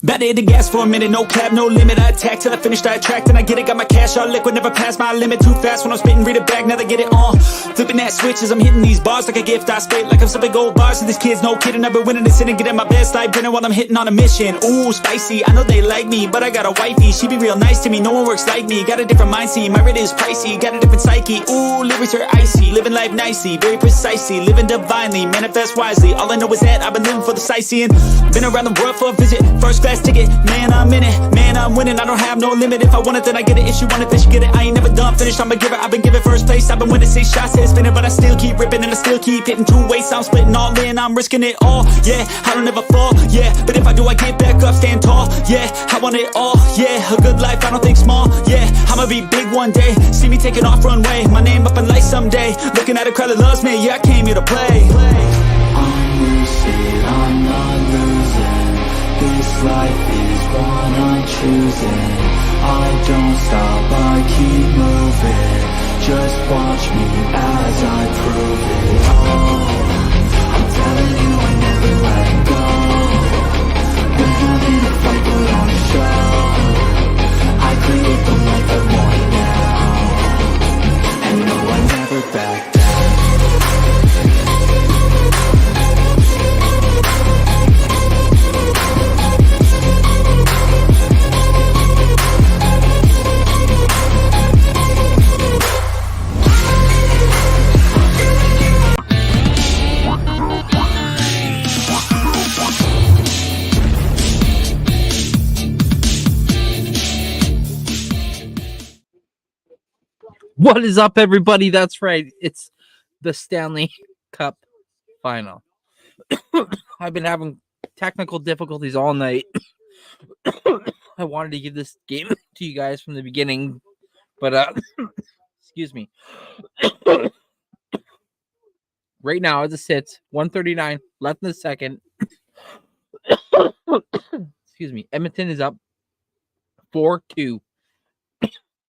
About to hit the gas for a minute, no cap, no limit. I attack till I finish, I attract, and I get it. Got my cash all liquid, never pass my limit. Too fast when I'm spitting, read it back, now they get it on. Flipping that switch as I'm hitting these bars like a gift. I spit like I'm sipping gold bars, and these kids, no kidding. I've been winning this and getting my best life dinner while I'm hitting on a mission. Ooh, spicy, I know they like me, but I got a wifey. She be real nice to me, no one works like me. Got a different mindset, my rate is pricey. Got a different psyche, ooh, lyrics are icy. Living life nicely, very precisely. Living divinely, manifest wisely. All I know is that I've been living for the sightseeing. Been around the world for a visit, first class ticket. Man, I'm in it, man, I'm winning. I don't have no limit. If I want it, then I get it. If she want it, then she get it. I ain't never done finished, I'm a giver. I've been giving first place. I've been winning 6 shots, head spinning, but I still keep ripping and I still keep hitting 2 ways. I'm splitting all in, I'm risking it all. Yeah, I don't ever fall. Yeah, but if I do, I get back up, stand tall. Yeah, I want it all. Yeah, a good life, I don't think small. Yeah, I'ma be big one day. See me taking off runway, my name up in lights someday. Looking at a crowd that loves me. Yeah, I came here to play. I'm lucid, I'm not losing. This life is one I'm choosing. I don't stop, I keep moving. Just watch me as I prove it. Oh, I'm telling you I never let go. Been having a fight but on a show. I create the life I want now. And no, I never back down. What is up, everybody? That's right. It's the Stanley Cup final. I've been having technical difficulties all night. I wanted to give this game to you guys from the beginning, but excuse me. Right now, as it sits, 1:39 left in the second. Excuse me. Edmonton is up 4-2.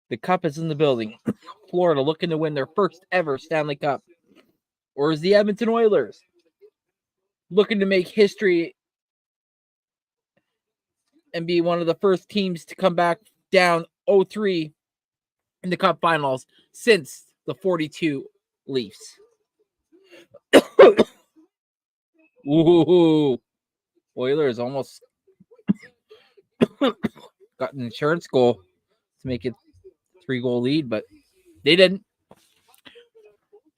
The cup is in the building. Florida looking to win their first ever Stanley Cup. Or is the Edmonton Oilers looking to make history and be one of the first teams to come back down 0-3 in the Cup finals since the 42 Leafs? Ooh, Oilers almost got an insurance goal to make it 3-goal lead, but they didn't.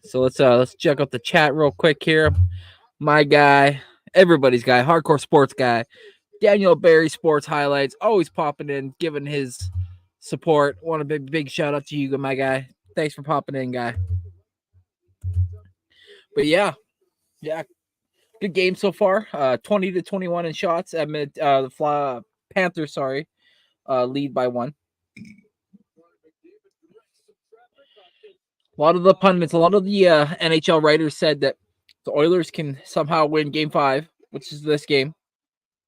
So let's check out the chat real quick here. My guy, everybody's guy, hardcore sports guy, Daniel Barry Sports Highlights, always popping in, giving his support. Want a big shout out to you, my guy. Thanks for popping in, guy. But yeah, good game so far. 20-21 in shots. The Panthers, lead by 1. A lot of the pundits, a lot of the NHL writers said that the Oilers can somehow win Game 5, which is this game,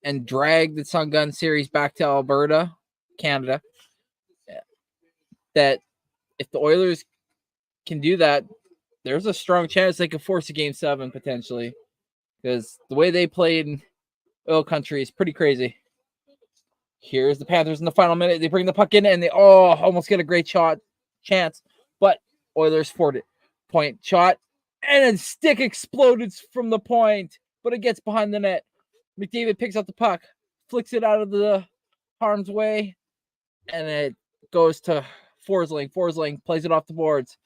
and drag the Sun Gun series back to Alberta, Canada. That if the Oilers can do that, there's a strong chance they could force a Game 7 potentially, because the way they played in oil country is pretty crazy. Here's the Panthers in the final minute. They bring the puck in, and they almost get a great chance, but Oilers point shot, and then stick exploded from the point, but it gets behind the net. McDavid picks up the puck, flicks it out of the harm's way, and it goes to Forsling. Forsling plays it off the boards.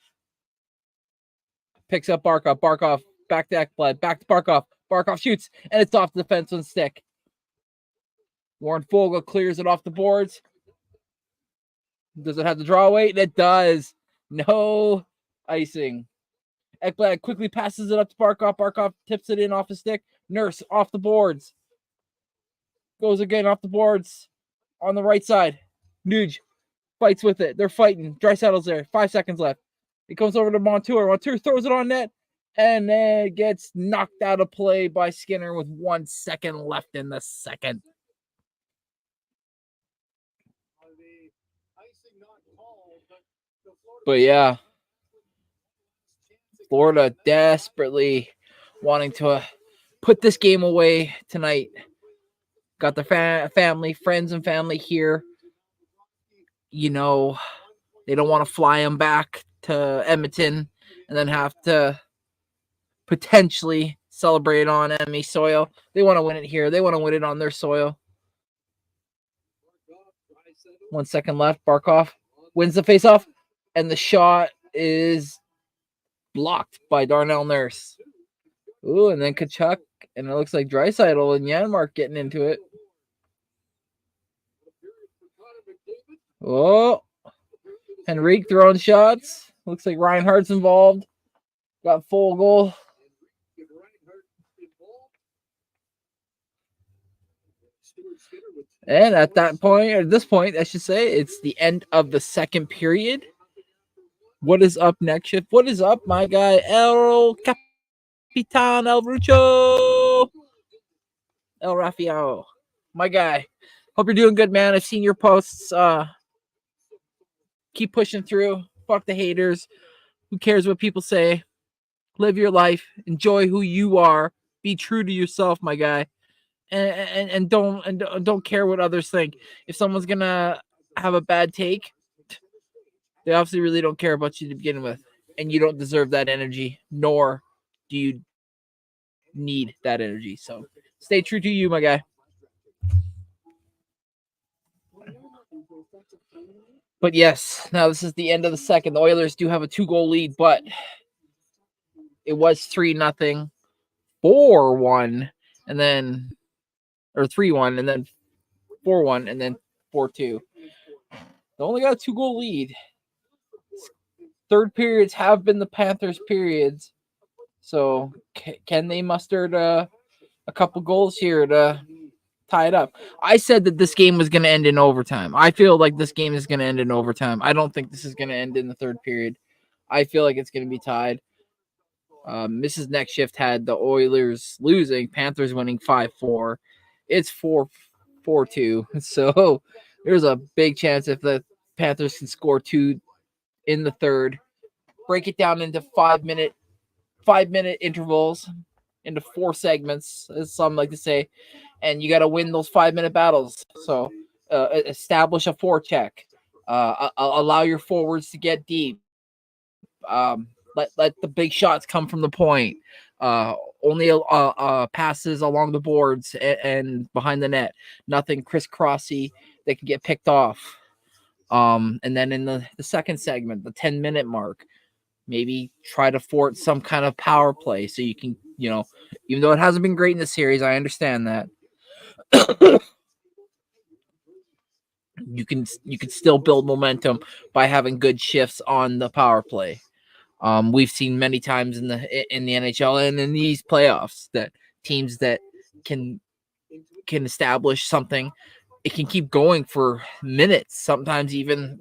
Picks up Barkov. Barkov back to Ekblad. Back to Barkov. Barkov shoots, and it's off the defenseman's stick. Warren Foegele clears it off the boards. Does it have the draw weight? It does. No icing. Ekblad quickly passes it up to Barkov. Barkov tips it in off his stick. Nurse off the boards. Goes again off the boards on the right side. Nuge fights with it. They're fighting. Draisaitl's there. 5 seconds left. It comes over to Montour. Montour throws it on net, and then gets knocked out of play by Skinner with 1 second left in the second. But yeah, Florida desperately wanting to put this game away tonight Got the family, friends and family here. You know, they don't want to fly them back to Edmonton and then have to potentially celebrate on enemy soil. They want to win it here. They want to win it on their soil. 1 second left. Barkov wins the faceoff, and the shot is blocked by Darnell Nurse. Ooh, and then Kachuk, and it looks like Draisaitl and Janmark getting into it. Oh, Henrique throwing shots. Looks like Reinhardt's involved. Got Fogle. And at that point, or this point, I should say, it's the end of the second period. What is up next shift? What is up, my guy? El Capitan El Rucho. El Rafael. My guy. Hope you're doing good, man. I've seen your posts. Keep pushing through. Fuck the haters. Who cares what people say? Live your life. Enjoy who you are. Be true to yourself, my guy. And don't care what others think. If someone's gonna have a bad take, they obviously really don't care about you to begin with, and you don't deserve that energy, nor do you need that energy. So stay true to you, my guy. But yes, now this is the end of the second. The Oilers do have a 2-goal lead, but it was 3-0, 4-1, and then or 3-1, and then 4-1, and then 4-2. They only got a 2-goal lead. Third periods have been the Panthers' periods. So can they muster a couple goals here to tie it up? I said that this game was going to end in overtime. I feel like this game is going to end in overtime. I don't think this is going to end in the third period. I feel like it's going to be tied. Mrs. Next Shift had the Oilers losing, Panthers winning 5-4. It's 4-2. So there's a big chance if the Panthers can score 2 in the third, break it down into 5-minute intervals, into 4 segments, as some like to say, and you got to win those 5-minute battles. So establish a forecheck, allow your forwards to get deep, let the big shots come from the point, only passes along the boards and behind the net, nothing crisscrossy that can get picked off. And then in the second segment, the 10-minute mark, maybe try to thwart some kind of power play so you can, even though it hasn't been great in the series, I understand that. You can still build momentum by having good shifts on the power play. We've seen many times in the NHL and in these playoffs that teams that can establish something, it can keep going for minutes, sometimes even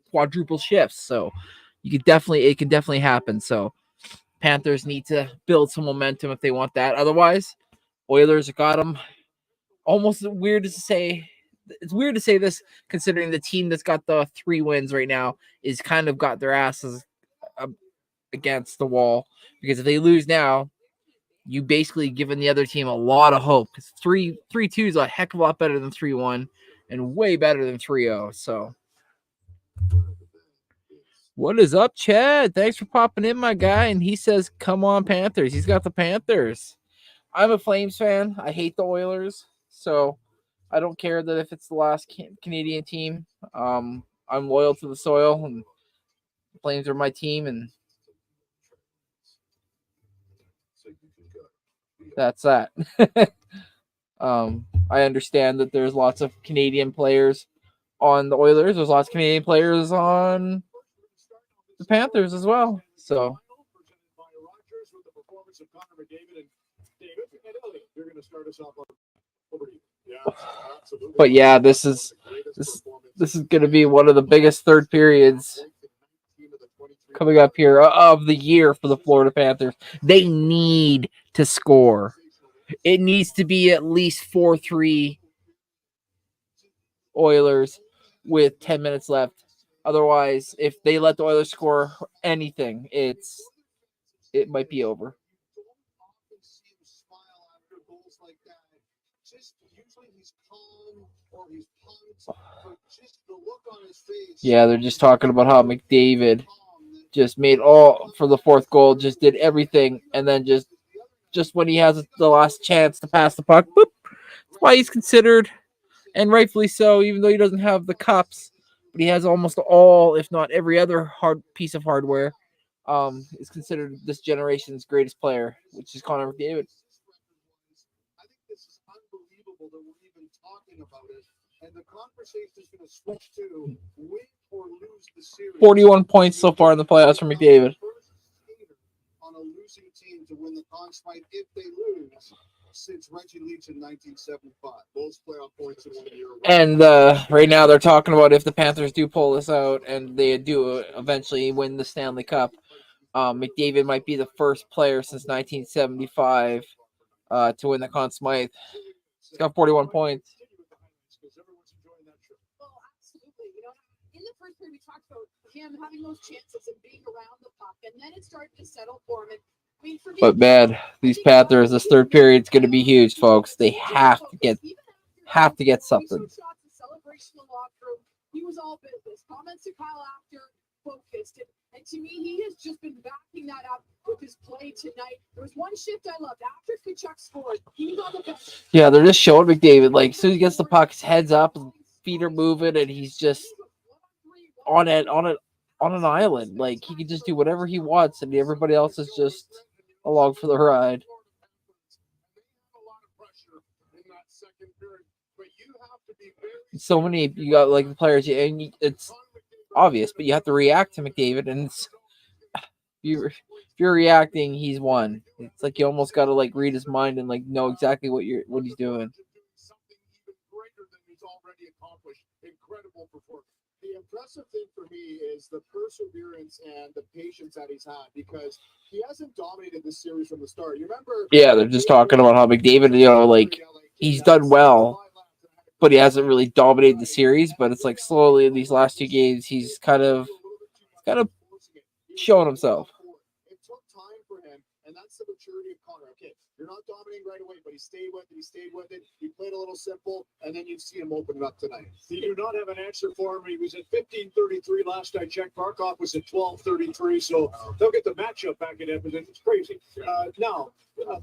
quadruple shifts. So it can definitely happen. So Panthers need to build some momentum if they want that. Otherwise, Oilers got them. Almost weird to say. It's weird to say this considering the team that's got the 3 wins right now is kind of got their asses against the wall, because if they lose now, you basically given the other team a lot of hope, because 3-2 is a heck of a lot better than 3-1 and way better than 3-0. So what is up, Chad? Thanks for popping in, my guy. And he says, come on, Panthers. He's got the Panthers. I'm a Flames fan. I hate the Oilers, so I don't care that if it's the last Canadian team. I'm loyal to the soil, and the Flames are my team, and that's that. I understand that there's lots of Canadian players on the Oilers. There's lots of Canadian players on the Panthers as well. So but yeah, this is going to be one of the biggest third periods coming up here of the year for the Florida Panthers. They need to score. It needs to be at least 4-3 Oilers with 10 minutes left. Otherwise, if they let the Oilers score anything, it might be over. Yeah, they're just talking about how McDavid just made all for the fourth goal, just did everything, and then just when he has the last chance to pass the puck, boop. That's why he's considered, and rightfully so, even though he doesn't have the cups, but he has almost all, if not every other hard piece of hardware. Is considered this generation's greatest player, which is Connor McDavid. And the conversation is going to switch to win or lose the series. 41 points so far in the playoffs for McDavid. On a losing team to win the Conn Smythe if they lose since Reggie Leach in 1975. Most playoff points in 1 year. And right now they're talking about if the Panthers do pull this out and they do eventually win the Stanley Cup, McDavid might be the first player since 1975 to win the Conn Smythe. He's got 41 points. We talked about him having those chances and being around the puck, and then it started to settle for him. But man, these Panthers, this third period is going to be huge, folks. They have to get something. He was all business. Comments to Kyle after focused, and to me, he has just been backing that up with his play tonight. There was one shift I loved after Kachuk scored. He was on the bench. Yeah, they're just showing McDavid like as soon as he gets the puck, his head's up, feet are moving, and he's just on an island. Like he can just do whatever he wants, and everybody else is just along for the ride. So many you got like the players, and it's obvious, but you have to react to McDavid, and if you're reacting, he's won. It's like you almost got to like read his mind and like know exactly what he's doing. Incredible performance. The impressive thing for me is the perseverance and the patience that he's had, because he hasn't dominated this series from the start. You remember? Yeah, they're just talking about how McDavid, like he's done well, but he hasn't really dominated the series. But it's like slowly in these last two games, he's kind of showing himself. It took time for him, and that's the maturity of Connor. Okay, you're not dominating right away, but he stayed with it. He played a little simple, and then you see him open it up tonight. You do not have an answer for him. He was at 15:33 last I checked. Barkov was at 12:33, so they'll get the matchup back in Edmonton. It's crazy. Now,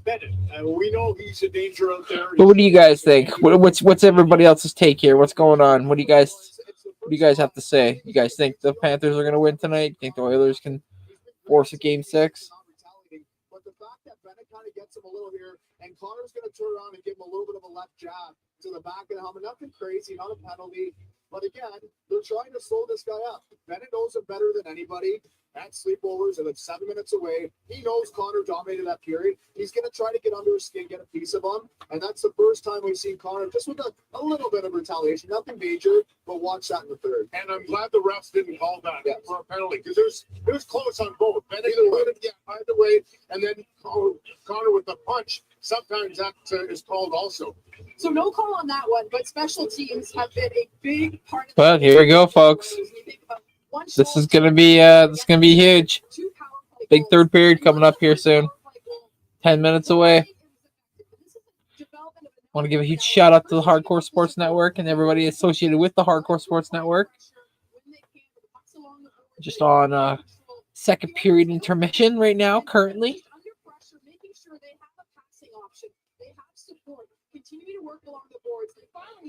Bennett, we know he's a danger out there. But what do you guys think? What's everybody else's take here? What's going on? What do you guys have to say? You guys think the Panthers are going to win tonight? You think the Oilers can force a Game 6? But the fact that Bennett kind of gets him a little here, and Connor's going to turn around and give him a little bit of a left jab to the back of the helmet. Nothing crazy, not a penalty. But again, they're trying to slow this guy up. Bennett knows it better than anybody. At sleepovers, and it's 7 minutes away. He knows Connor dominated that period. He's going to try to get under his skin, get a piece of him. And that's the first time we've seen Connor just with a little bit of retaliation. Nothing major, but watch that in the third. And I'm glad the refs didn't call that for a penalty, because it was close on both. Bennett either way, and then Connor with the punch. Sometimes that is called also. So no call on that one, but special teams have been a big part of. But here we go, folks. This is gonna be huge. Big third period coming up here soon. 10 minutes away. Want to give a huge shout out to the Hardcore Sports Network and everybody associated with the Hardcore Sports Network. Just on second period intermission right now, currently.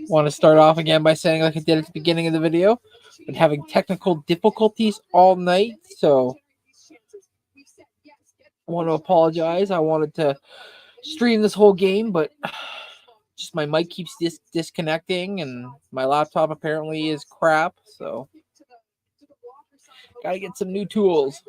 Want to start off again by saying, like I did at the beginning of the video, been having technical difficulties all night, so I want to apologize. I wanted to stream this whole game, but just my mic keeps disconnecting, and my laptop apparently is crap, so gotta get some new tools.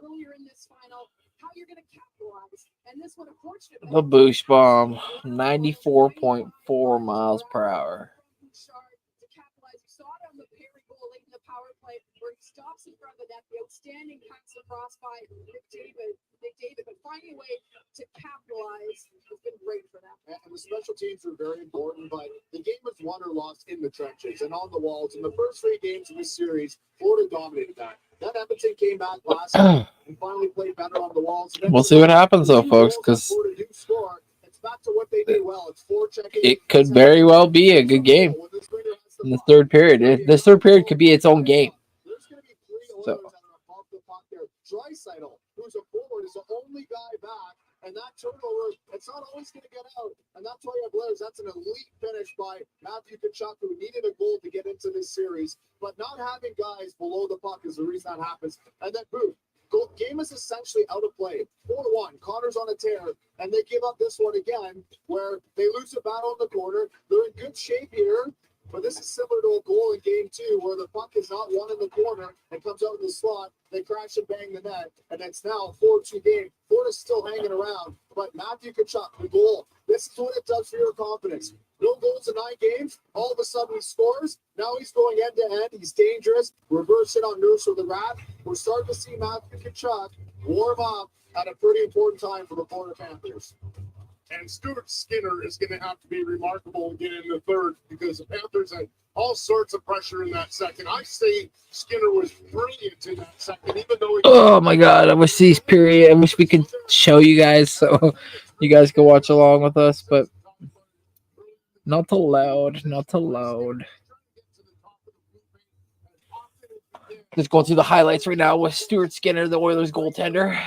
Earlier in this final, how you're going to capitalize. And this one, unfortunately, the boost bomb, 94.4 miles per hour. To capitalize, you saw it on the Perry goal late in the power play, where he stops in front of the net. The outstanding pass across by McDavid, but finding a way to capitalize has been great for them. And the special teams are very important, but the game was won or lost in the trenches and on the walls. In the first 3 games of this series, Florida dominated that. That Edmonton came back last night and finally played better on the walls. We'll see what happens, though, folks, because it's back to what they do well. It's forechecking. it could very well be a good game in the third period. This third period could be its own game. There's going to be 3 Oilers that are above the puck there. Draisaitl, who's a forward, is the only guy back. And that turnover, it's not always going to get out. And that's why you have Blair's. That's an elite finish by Matthew Tkachuk, who needed a goal to get into this series. But not having guys below the puck is the reason that happens. And then, boom, game is essentially out of play. 4-1. Connor's on a tear. And they give up this one again, where they lose a battle in the corner. They're in good shape here. But this is similar to a goal in game 2 where the puck is not won in the corner and comes out in the slot. They crash and bang the net, and it's now a 4-2 game. Florida's still hanging around, but Matthew Tkachuk, the goal. This is what it does for your confidence. No goals in 9 games. All of a sudden he scores. Now he's going end-to-end. He's dangerous. Reverse it on Nurse or the Rat. We're starting to see Matthew Tkachuk warm up at a pretty important time for the Florida Panthers. And Stuart Skinner is going to have to be remarkable again in the third because the Panthers had all sorts of pressure in that second. I say Skinner was brilliant in that second, even though oh my God, I wish these period. I wish we could show you guys so you guys can watch along with us, but not allowed. Not allowed. Just going through the highlights right now with Stuart Skinner, the Oilers goaltender.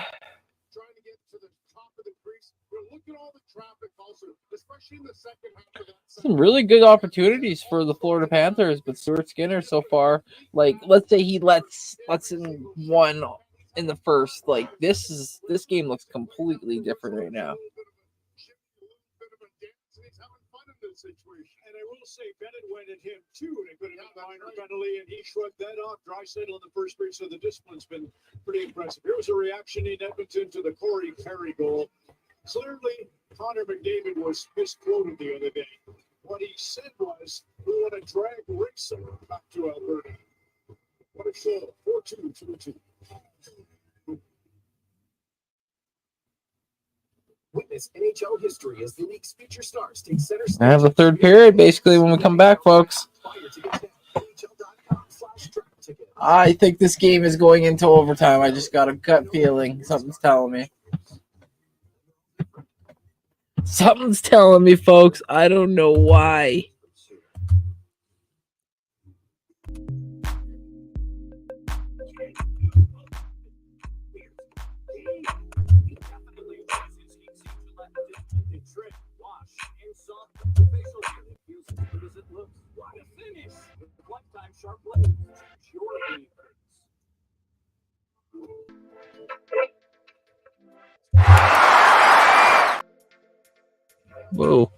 Some really good opportunities for the Florida Panthers, but Stuart Skinner so far, like, let's say he lets in one in the first. Like, this game looks completely different right now. And I will say Bennett went at him too, and it could have been a minor penalty, and he shrugged that off. Draisaitl in the first period, so the discipline's been pretty impressive. Here was a reaction in Edmonton to the Corey Perry goal. Clearly, Connor McDavid was misquoted the other day. What he said was, we want to drag Rickson back to Alberta. What a show. 4-2, 2-2. Witness NHL history as the league's future stars take center stage. I have the third period, basically, when we come back, folks. I think this game is going into overtime. I just got a gut feeling. Something's telling me. Something's telling me, folks. I don't know why. Whoa.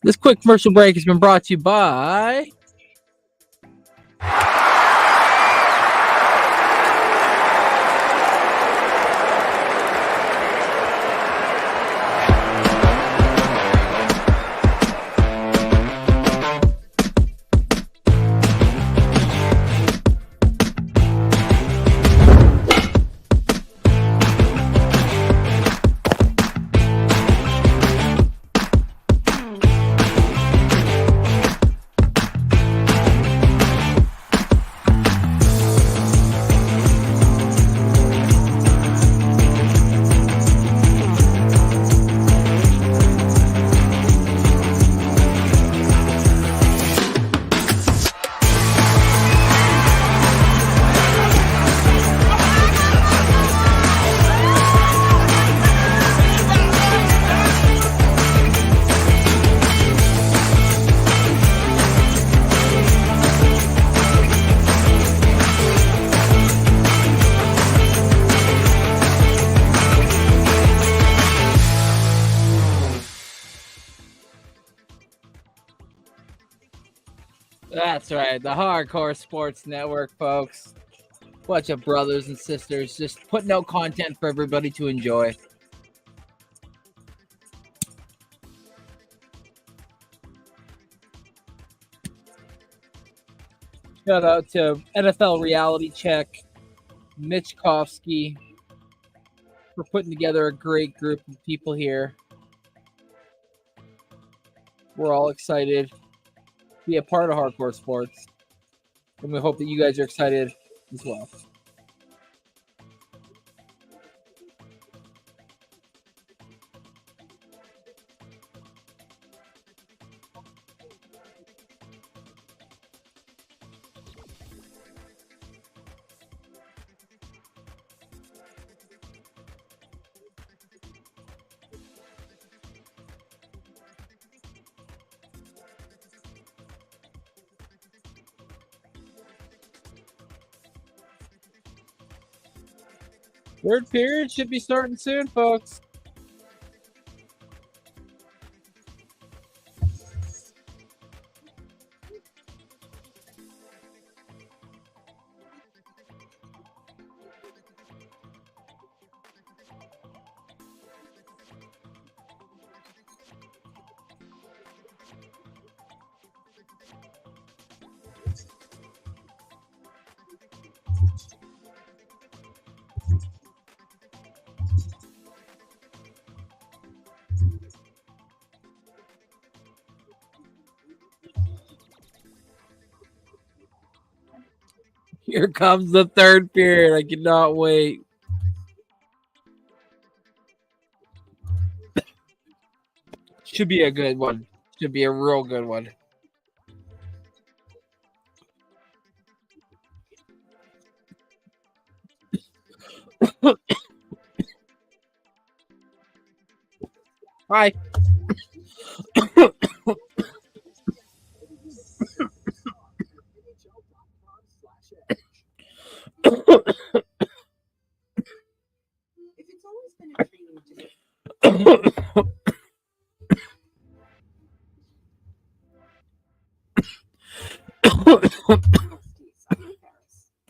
This quick commercial break has been brought to you by That's right, the Hardcore Sports Network, folks. Bunch of brothers and sisters just putting out content for everybody to enjoy. Shout out to NFL Reality Check, Mitch Kofsky, for putting together a great group of people here. We're all excited be a part of hardcore sports. And we hope that you guys are excited as well. Third period should be starting soon, folks. Here comes the third period. I cannot wait. Should be a good one. Should be a real good one. Hi.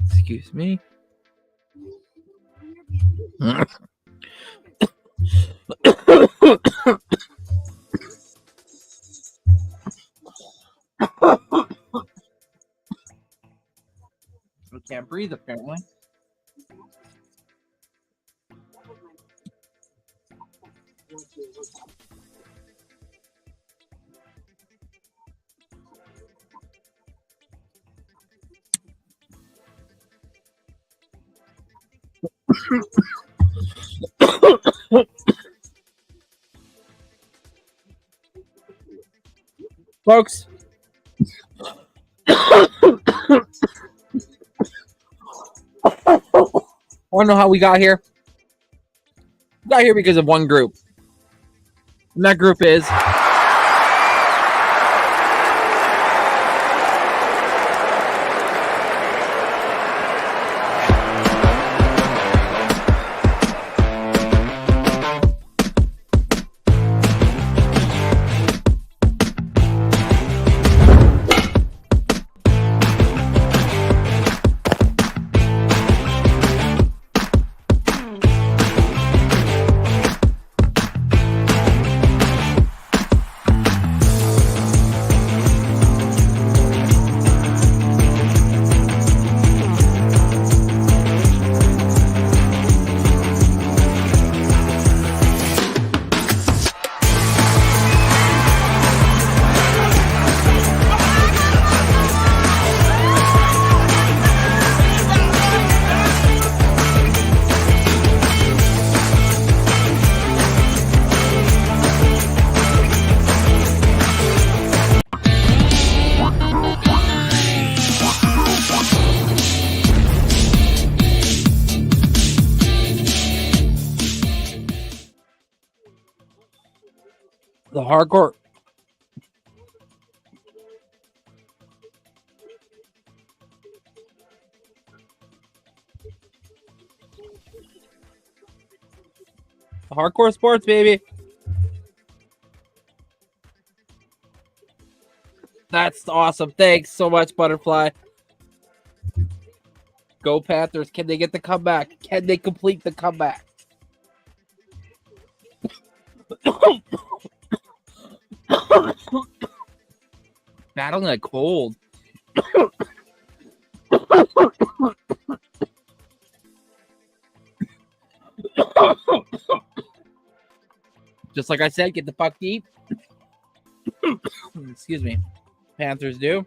Excuse me. I can't breathe, apparently. Folks. Want to know how we got here? We got here because of one group. And that group is the hardcore. The hardcore sports, baby. That's awesome. Thanks so much, Butterfly. Go Panthers. Can they get the comeback? Can they complete the comeback? Battling a cold. Just like I said, get the fuck deep. Excuse me. Panthers do.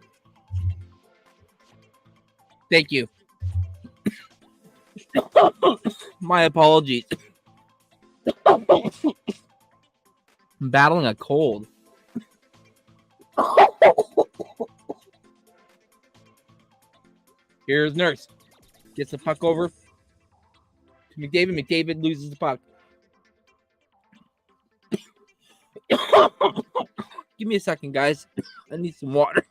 Thank you. My apologies. I'm battling a cold. Here's Nurse. Gets the puck over to McDavid. McDavid loses the puck. Give me a second, guys. I need some water.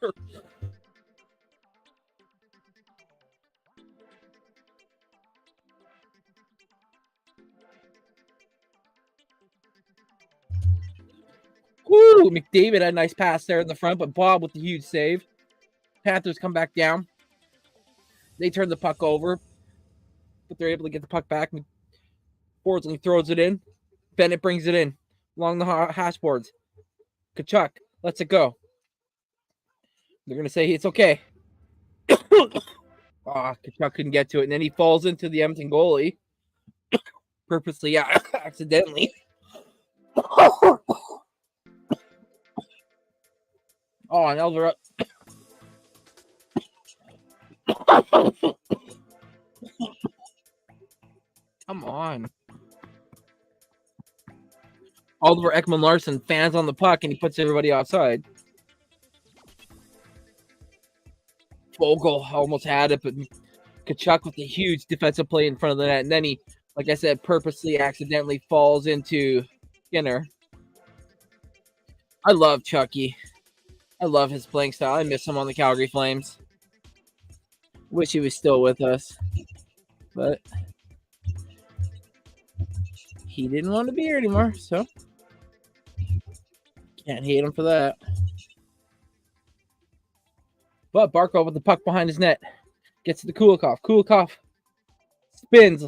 Woo! McDavid had a nice pass there in the front, but Bob with the huge save. Panthers come back down. They turn the puck over, but they're able to get the puck back. Fordsley throws it in. Bennett brings it in along the hash boards. Kachuk lets it go. They're going to say it's okay. Kachuk couldn't get to it, and then he falls into the Edmonton goalie. Purposely, accidentally. And Elver up. Come on. Oliver Ekman-Larsson fans on the puck, and he puts everybody outside. Vogel almost had it, but Kachuk with a huge defensive play in front of the net. And then he, like I said, purposely accidentally falls into Skinner. I love Chucky. I love his playing style. I miss him on the Calgary Flames. Wish he was still with us. But he didn't want to be here anymore, so can't hate him for that. But Barkov with the puck behind his net. Gets to Kulikov. Kulikov spins.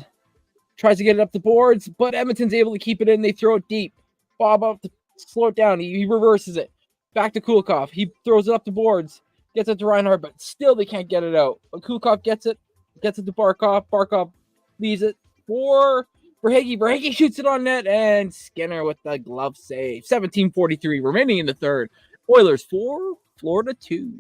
Tries to get it up the boards, but Edmonton's able to keep it in. They throw it deep. Bob up to slow it down. He reverses it. Back to Kulikov. He throws it up the boards. Gets it to Reinhardt, but still they can't get it out. But Kulikov gets it to Barkov. Barkov leaves it for Verhaeghe. Verhaeghe shoots it on net, and Skinner with the glove save. 17:43 remaining in the third. Oilers 4, Florida 2.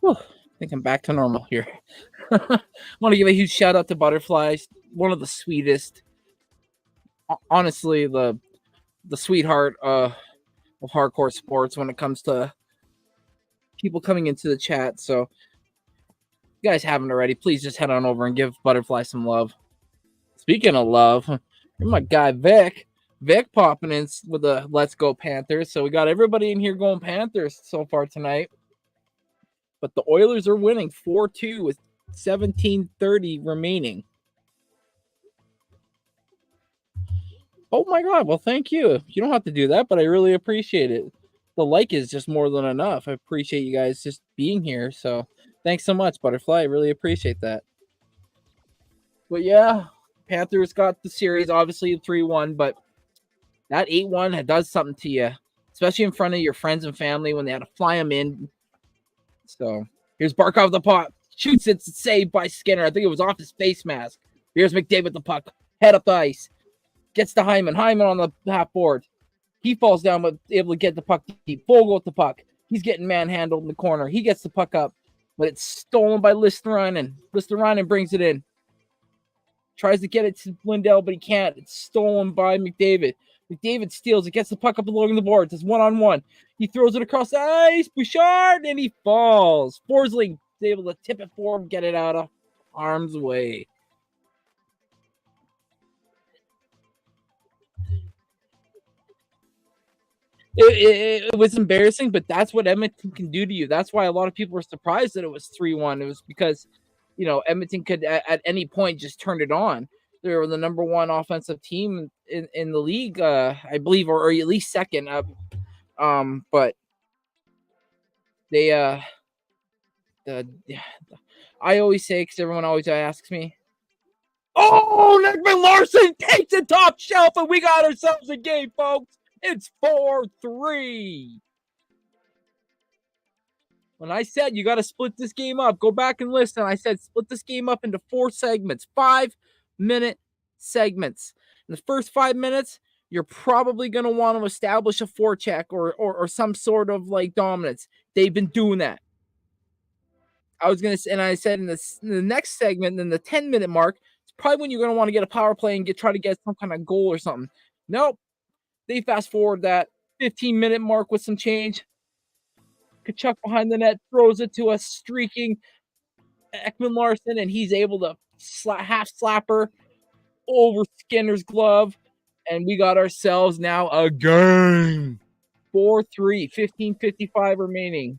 Whew, I think I'm back to normal here. I want to give a huge shout out to Butterflies. One of the sweetest. Honestly, the sweetheart of hardcore sports when it comes to people coming into the chat. So, if you guys haven't already, please just head on over and give Butterfly some love. Speaking of love, my guy Vic popping in with a Let's Go Panthers. So we got everybody in here going Panthers so far tonight. But the Oilers are winning 4-2 with 17:30 remaining. Oh my God. Well, thank you. You don't have to do that, but I really appreciate it. The like is just more than enough. I appreciate you guys just being here. So thanks so much, Butterfly. I really appreciate that. But yeah, Panthers got the series, obviously 3-1, but that 8-1 does something to you, especially in front of your friends and family when they had to fly them in. So here's Barkov with the puck. Shoots it, saved by Skinner. I think it was off his face mask. Here's McDavid with the puck. Head up the ice. Gets to Hyman. Hyman on the half board. He falls down, but able to get the puck deep. Vogel with the puck. He's getting manhandled in the corner. He gets the puck up, but it's stolen by Listerinen. Listerinen brings it in. Tries to get it to Lindell, but he can't. It's stolen by McDavid. McDavid steals it, gets the puck up along the boards. It's 1-on-1. He throws it across the ice. Bouchard, and he falls. Forsling is able to tip it forward, get it out of harm's way. It was embarrassing, but that's what Edmonton can do to you. That's why a lot of people were surprised that it was 3-1. It was because, Edmonton could at any point just turn it on. They were the number one offensive team in the league, I believe, or at least second. But they, I always say, because everyone always asks me, oh, Ekman-Larsson takes the top shelf, and we got ourselves a game, folks. It's 4-3. When I said you got to split this game up, go back and listen. I said split this game up into 4 segments, 5-minute segments. In the first 5 minutes, you're probably going to want to establish a forecheck or some sort of like dominance. They've been doing that. I was going to say, and I said in the next segment, in the 10-minute mark, it's probably when you're going to want to get a power play and try to get some kind of goal or something. Nope. They fast forward that 15-minute mark with some change. Kachuk behind the net throws it to a streaking Ekman Larson, and he's able to half slapper over Skinner's glove, and we got ourselves now a game. 4-3, 15:55 remaining.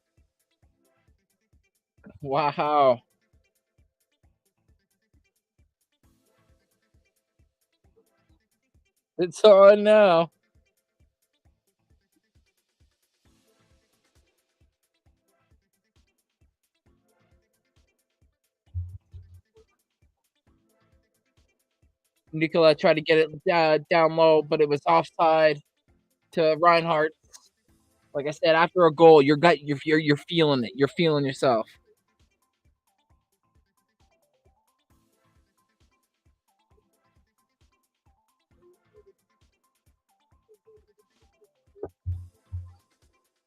Wow. It's on now. Nicola tried to get it down low, but it was offside to Reinhardt. Like I said, after a goal, you're feeling it. You're feeling yourself.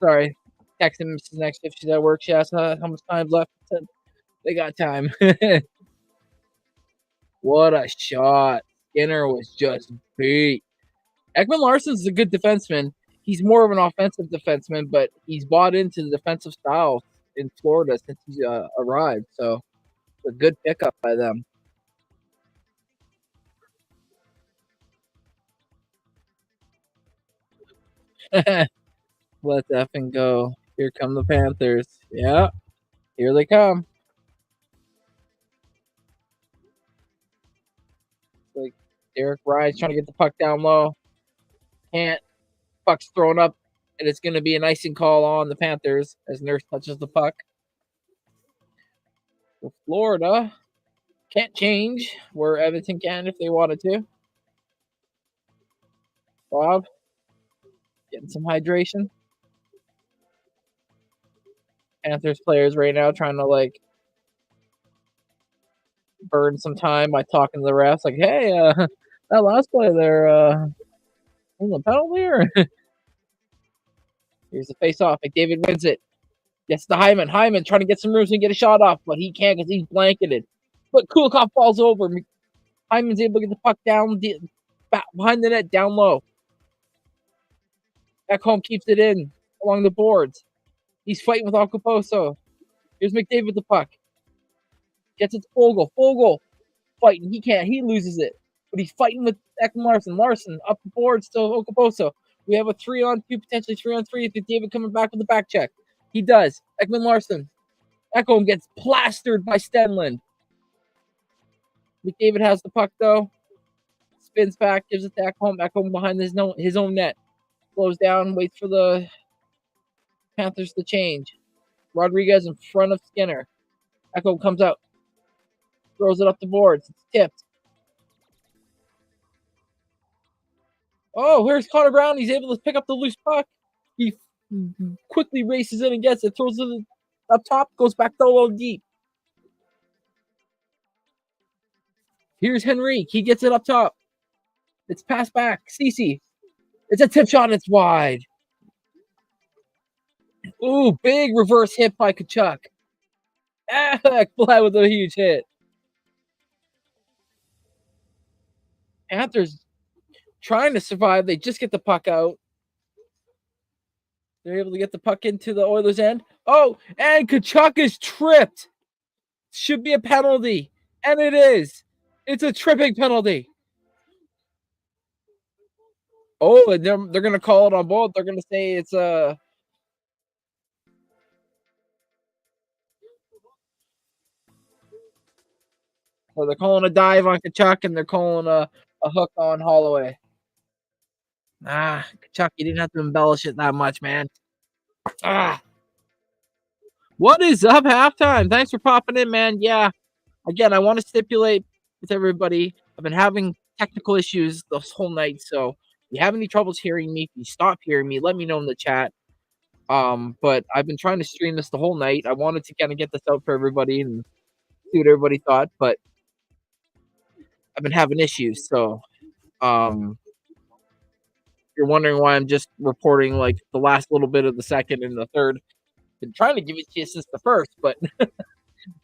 Sorry, texting Mrs. Next if she's at work. She asked how much time left. I said, they got time. What a shot! Skinner was just beat. Ekman Larson's a good defenseman. He's more of an offensive defenseman, but he's bought into the defensive style in Florida since he's arrived. So it's a good pickup by them. Let's effing go. Here come the Panthers. Yeah, here they come. Like Derek Ryan's trying to get the puck down low. Can't. Puck's thrown up, and it's going to be an icing call on the Panthers as Nurse touches the puck. So Florida can't change where Edmonton can if they wanted to. Bob, getting some hydration. Panthers players right now trying to like burn some time by talking to the refs. Like, hey, that last play there, was a penalty or? Here's the face-off. McDavid wins it. Gets to Hyman. Hyman trying to get some room so he can get a shot off, but he can't because he's blanketed. But Kulikov falls over. Hyman's able to get the puck down behind the net, down low. Ekholm keeps it in along the boards. He's fighting with Okposo. Here's McDavid with the puck. Gets it to Fogle. Fogle fighting. He can't. He loses it. But he's fighting with Ekman Larson. Larson up the boards to Okposo. We have a 3-on-2, potentially 3-on-3 if David coming back with the back check. He does. Ekman Larson. Ekholm gets plastered by Stanley. McDavid has the puck, though. Spins back, gives it to Ekholm. Ekholm behind his own net. Slows down, waits for the Panthers to change. Rodriguez in front of Skinner. Ekholm comes out. Throws it up the boards. It's tipped. Oh, here's Connor Brown. He's able to pick up the loose puck. He quickly races in and gets it. Throws it up top. Goes back solo deep. Here's Henrique. He gets it up top. It's passed back. Cece. It's a tip shot. It's wide. Ooh, big reverse hit by Kachuk. Ekblad with a huge hit. Panthers trying to survive. They just get the puck out. They're able to get the puck into the Oilers' end. Oh, and Kachuk is tripped. Should be a penalty. And it is. It's a tripping penalty. Oh, and they're going to call it on both. They're going to say it's a... So they're calling a dive on Kachuk, and they're calling a hook on Holloway. Kachuk, you didn't have to embellish it that much, man. What is up, halftime? Thanks for popping in, man. Yeah, again, I want to stipulate with everybody, I've been having technical issues this whole night, so if you have any troubles hearing me, if you stop hearing me, let me know in the chat. But I've been trying to stream this the whole night. I wanted to kind of get this out for everybody and see what everybody thought, but I've been having issues, so you're wondering why I'm just reporting like the last little bit of the second and the third. Been trying to give it to you since the first, but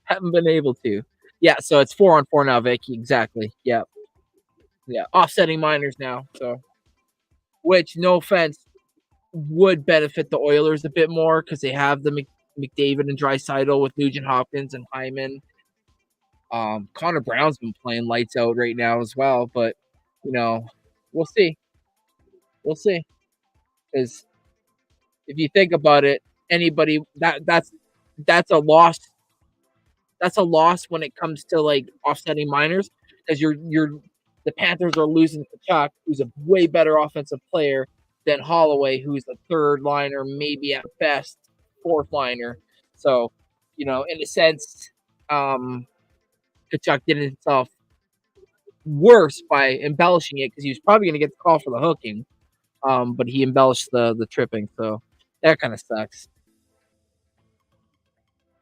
haven't been able to. Yeah, so it's 4-on-4 now, Vicky. Exactly. Yeah. Yeah. Offsetting minors now. So, which, no offense, would benefit the Oilers a bit more because they have the McDavid and Draisaitl with Nugent Hopkins and Hyman. Connor Brown's been playing lights out right now as well, but we'll see. We'll see. Because if you think about it, anybody that's a loss. That's a loss when it comes to like offsetting minors because the Panthers are losing Tkachuk, who's a way better offensive player than Holloway, who's a third liner, maybe at best fourth liner. So, in a sense, Tkachuk did himself worse by embellishing it because he was probably going to get the call for the hooking, but he embellished the tripping. So that kind of sucks.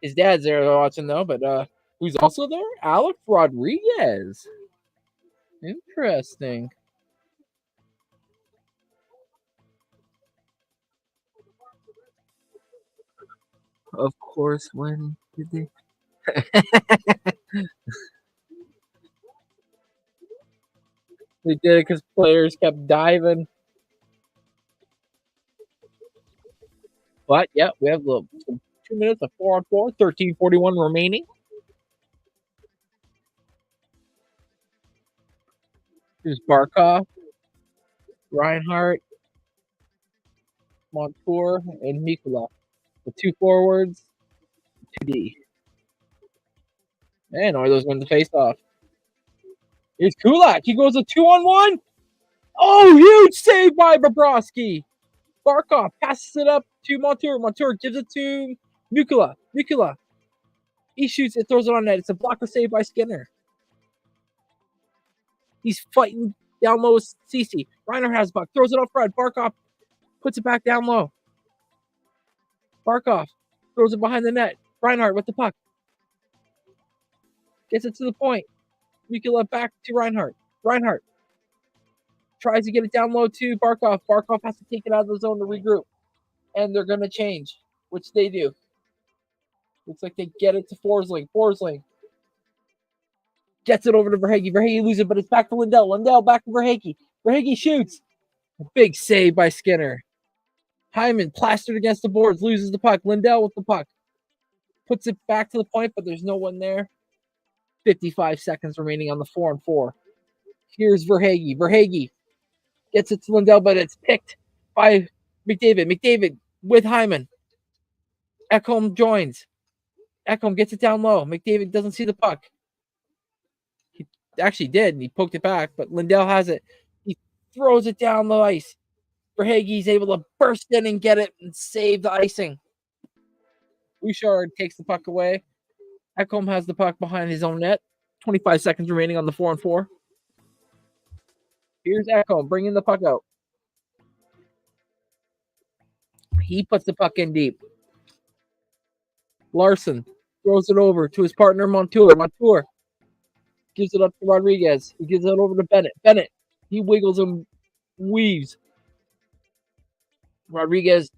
His dad's there watching though, but who's also there? Alex Rodriguez. Interesting. Of course, when did they? They did it because players kept diving. But yeah, we have 2 minutes of 4-on-4, 13:41 remaining. Here's Barkov, Reinhardt, Montour, and Mikula. The 2 forwards, 2D. And Oilers win the face-off. Here's Kulak. He goes a 2-on-1. Oh, huge save by Bobrovsky. Barkov passes it up to Montour. Montour gives it to Mikula. Mikula. He shoots it, throws it on net. It's a blocker save by Skinner. He's fighting down low with Cece. Reiner has the puck. Throws it up front. Barkov puts it back down low. Barkov throws it behind the net. Reinhardt with the puck. Gets it to the point. Mikula back to Reinhardt. Reinhardt tries to get it down low to Barkov. Barkov has to take it out of the zone to regroup. And they're going to change, which they do. Looks like they get it to Forsling. Forsling gets it over to Verhaeghe. Verhaeghe loses it, but it's back to Lindell. Lindell back to Verhaeghe. Verhaeghe shoots. A big save by Skinner. Hyman plastered against the boards, loses the puck. Lindell with the puck. Puts it back to the point, but there's no one there. 55 seconds remaining on the 4-on-4. Here's Verhaeghe. Verhaeghe gets it to Lindell, but it's picked by McDavid. McDavid with Hyman. Ekholm joins. Ekholm gets it down low. McDavid doesn't see the puck. He actually did, and he poked it back, but Lindell has it. He throws it down the ice. Verhaeghe's able to burst in and get it and save the icing. Bouchard takes the puck away. Ekholm has the puck behind his own net. 25 seconds remaining on the 4-on-4. Here's Ekholm bringing the puck out. He puts the puck in deep. Larson throws it over to his partner Montour. Montour gives it up to Rodriguez. He gives it over to Bennett. Bennett, he wiggles and weaves. Rodriguez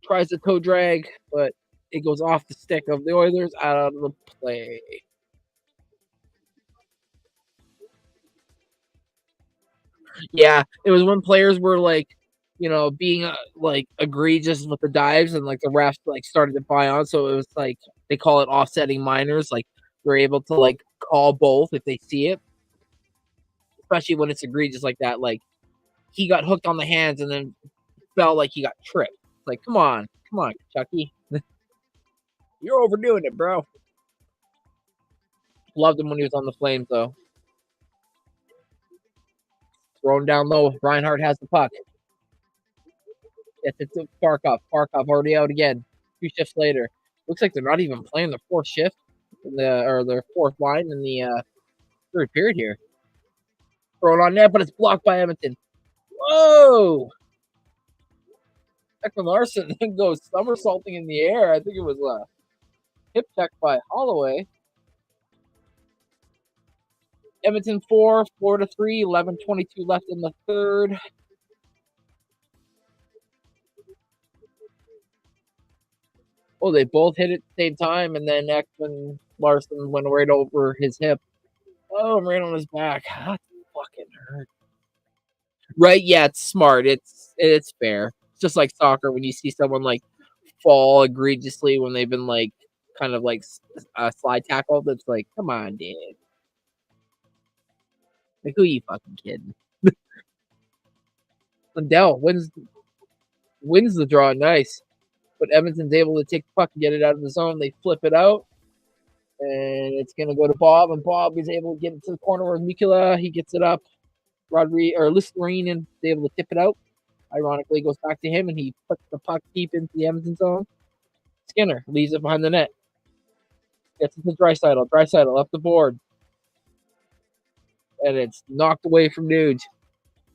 tries to toe drag, but it goes off the stick of the Oilers out of the play. Yeah, it was when players were like, being like egregious with the dives, and like the refs like started to buy on. So it was like they call it offsetting minors. Like they're able to like call both if they see it, especially when it's egregious like that. Like he got hooked on the hands and then felt like he got tripped. Like come on, Chucky, you're overdoing it, bro. Loved him when he was on the Flames though. Thrown down low. Reinhardt has the puck. Gets it to Barkov. Barkov already out again. 2 shifts later. Looks like they're not even playing the 4th shift or their 4th line in the 3rd period here. Throw it on net, but it's blocked by Edmonton. Whoa! Ekman Larson then goes somersaulting in the air. I think it was a hip check by Holloway. Edmonton 4, Florida 3, 11:22 left in the 3rd. Oh, they both hit it at the same time, and then Ekman Larson went right over his hip. Oh, right on his back. That fucking hurt. Right? Yeah, it's smart. It's fair. It's just like soccer when you see someone like fall egregiously when they've been like kind of like slide tackled. It's like, come on, dude. Like, who you fucking kidding? Lindell wins the draw. Nice. But Edmonton's able to take the puck and get it out of the zone. They flip it out. And it's going to go to Bob. And Bob is able to get it to the corner where Mikula. He gets it up. Listerine is able to tip it out. Ironically, goes back to him. And he puts the puck deep into the Edmonton zone. Skinner leaves it behind the net. Gets it to Draisaitl. Draisaitl up the board. And it's knocked away from Nuge.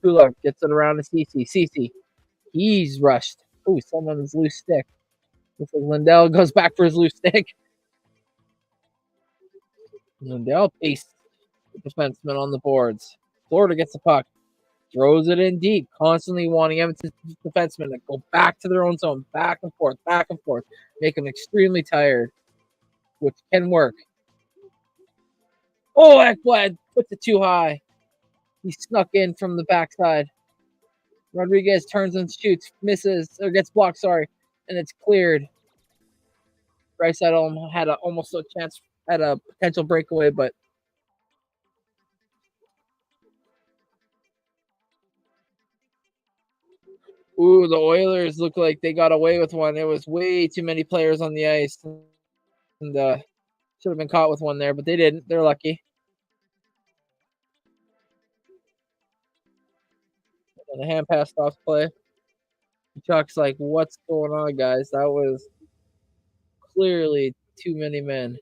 Kulak gets it around to Cece. Cece. He's rushed. Oh, someone's loose stick. Looks like Lindell goes back for his loose stick. Lindell pastes the defenseman on the boards. Florida gets the puck. Throws it in deep. Constantly wanting Edmonton's defensemen to go back to their own zone. Back and forth. Back and forth. Make them extremely tired. Which can work. Oh, Ekblad puts it too high. He snuck in from the backside. Rodriguez turns and shoots, misses, or gets blocked, and it's cleared. Draisaitl had almost a chance at a potential breakaway, but the Oilers look like they got away with one. There was way too many players on the ice, and should have been caught with one there, but they didn't. They're lucky. And the hand pass off play. Chuck's like, what's going on, guys? That was clearly too many men.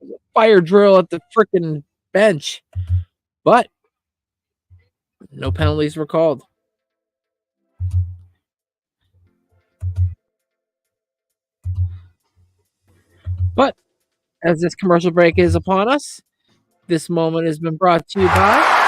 There's a fire drill at the freaking bench. But no penalties were called. But as this commercial break is upon us, this moment has been brought to you by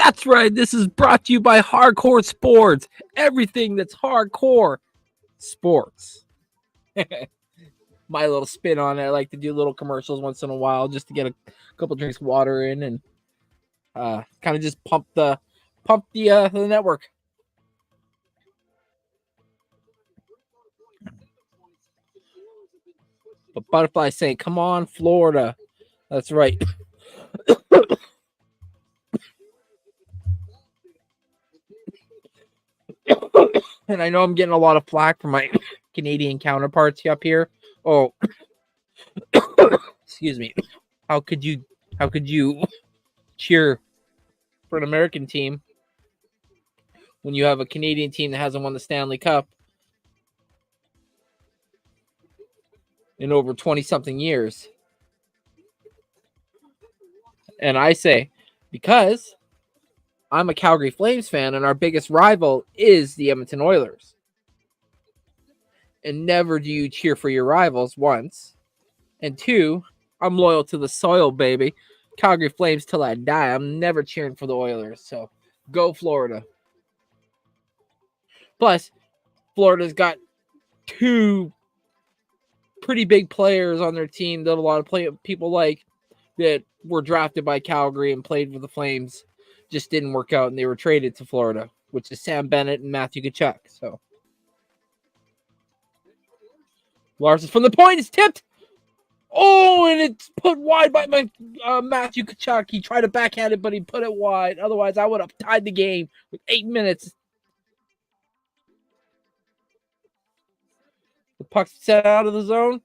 That's right. This is brought to you by Hardcore Sports. Everything that's hardcore sports. My little spin on it. I like to do little commercials once in a while just to get a couple drinks of water in and kind of just pump the network. But Butterfly saying, "Come on, Florida." That's right. And I know I'm getting a lot of flack from my Canadian counterparts up here. Oh, excuse me. How could you cheer for an American team when you have a Canadian team that hasn't won the Stanley Cup in over 20-something years? And I say, because I'm a Calgary Flames fan, and our biggest rival is the Edmonton Oilers. And never do you cheer for your rivals once. And two, I'm loyal to the soil, baby. Calgary Flames till I die. I'm never cheering for the Oilers. So go Florida. Plus, Florida's got two pretty big players on their team that a lot of people like that were drafted by Calgary and played with the Flames. Just didn't work out, and they were traded to Florida, which is Sam Bennett and Matthew Tkachuk. So Larson from the point is tipped. Oh, and it's put wide by Matthew Tkachuk. He tried to backhand it, but he put it wide. Otherwise, I would have tied the game with 8 minutes. The puck's set out of the zone.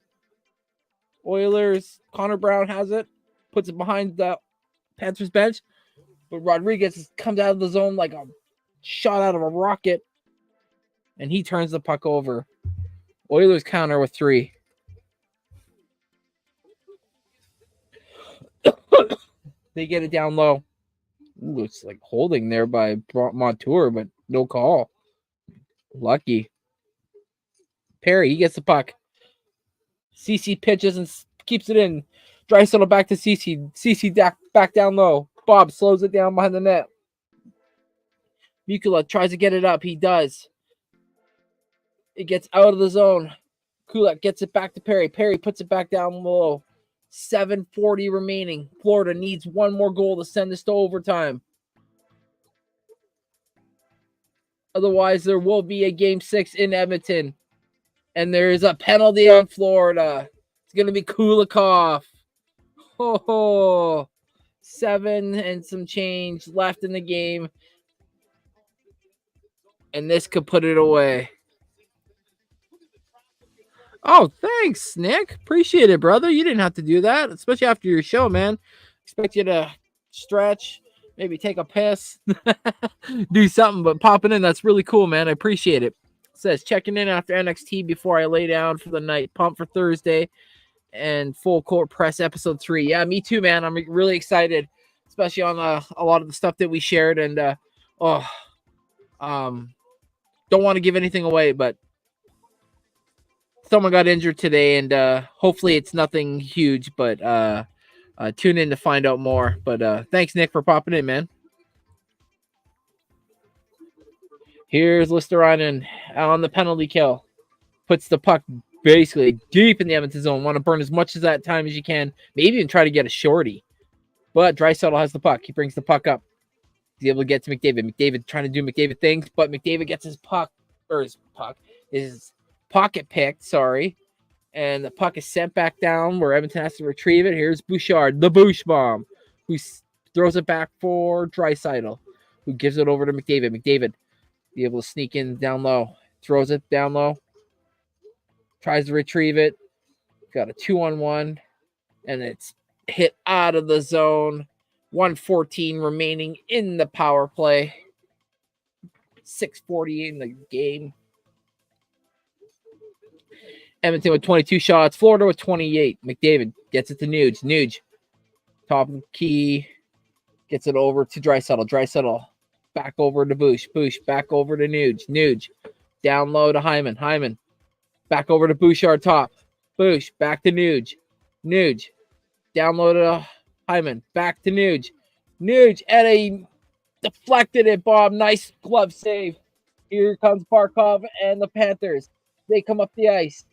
Oilers, Connor Brown has it. Puts it behind the Panthers bench. But Rodriguez comes out of the zone like a shot out of a rocket. And he turns the puck over. Oilers counter with 3. They get it down low. Ooh, it's like holding there by Montour, but no call. Lucky. Perry, he gets the puck. CC pitches and keeps it in. Draisaitl back to CC. CC back down low. Bob slows it down behind the net. Mikula tries to get it up. He does. It gets out of the zone. Kulak gets it back to Perry. Perry puts it back down low. 7:40 remaining. Florida needs one more goal to send this to overtime. Otherwise, there will be a Game 6 in Edmonton. And there is a penalty on Florida. It's going to be Kulikov. Oh, 7 and some change left in the game. And this could put it away. Oh, thanks, Nick. Appreciate it, brother. You didn't have to do that, especially after your show, man. Expect you to stretch, maybe take a piss, do something, but popping in, that's really cool, man. I appreciate it. It says, checking in after NXT before I lay down for the night. Pumped for Thursday and Full Court Press episode 3. Yeah, me too, man. I'm really excited, especially on a lot of the stuff that we shared. And, don't want to give anything away, but someone got injured today, and hopefully it's nothing huge, but tune in to find out more. But thanks, Nick, for popping in, man. Here's Listerainen on the penalty kill. Puts the puck basically deep in the Edmonton zone. Want to burn as much of that time as you can. Maybe even try to get a shorty. But Draisaitl has the puck. He brings the puck up. He's able to get to McDavid. McDavid trying to do McDavid things, but McDavid gets his pocket picked, and the puck is sent back down where Edmonton has to retrieve it. Here's Bouchard, the Bouch bomb, who throws it back for Draisaitl, who gives it over to McDavid. McDavid be able to sneak in down low, throws it down low, tries to retrieve it. Got a 2-on-1, and it's hit out of the zone. 1:14 remaining in the power play. 6:40 in the game. Edmonton with 22 shots. Florida with 28. McDavid gets it to Nuge. Nuge, top of the key, gets it over to Draisaitl. Draisaitl back over to Bush. Bush back over to Nuge. Nuge down low to Hyman. Hyman back over to Bouchard top. Bush back to Nuge. Nuge down low to Hyman. Back to Nuge. Nuge at a deflected it, Bob. Nice glove save. Here comes Barkov and the Panthers. They come up the ice.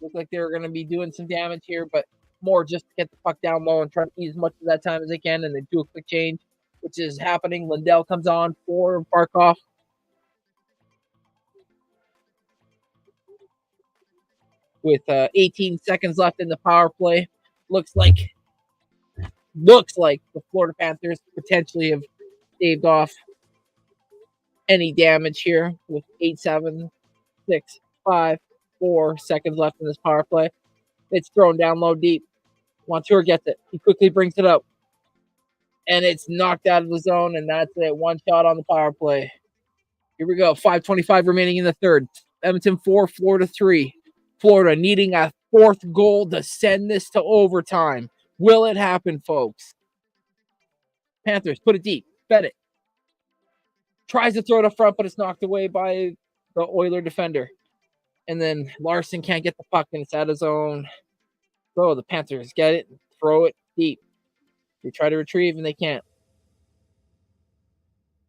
Look like they're going to be doing some damage here, but more just to get the puck down low and try to eat as much of that time as they can, and they do a quick change, which is happening. Lindell comes on for Barkov. With 18 seconds left in the power play. Looks like the Florida Panthers potentially have staved off any damage here with 8, 7, 6, 5, 4 seconds left in this power play. It's thrown down low deep. Montour gets it. He quickly brings it up. And it's knocked out of the zone, and that's it. One shot on the power play. Here we go. 5:25 remaining in the third. Edmonton 4, Florida 3. Florida needing a 4th goal to send this to overtime. Will it happen, folks? Panthers put it deep. Bet it. Tries to throw it up front, but it's knocked away by the Oiler defender. And then Larson can't get the puck, and it's out of zone. So the Panthers get it, throw it deep. They try to retrieve, and they can't.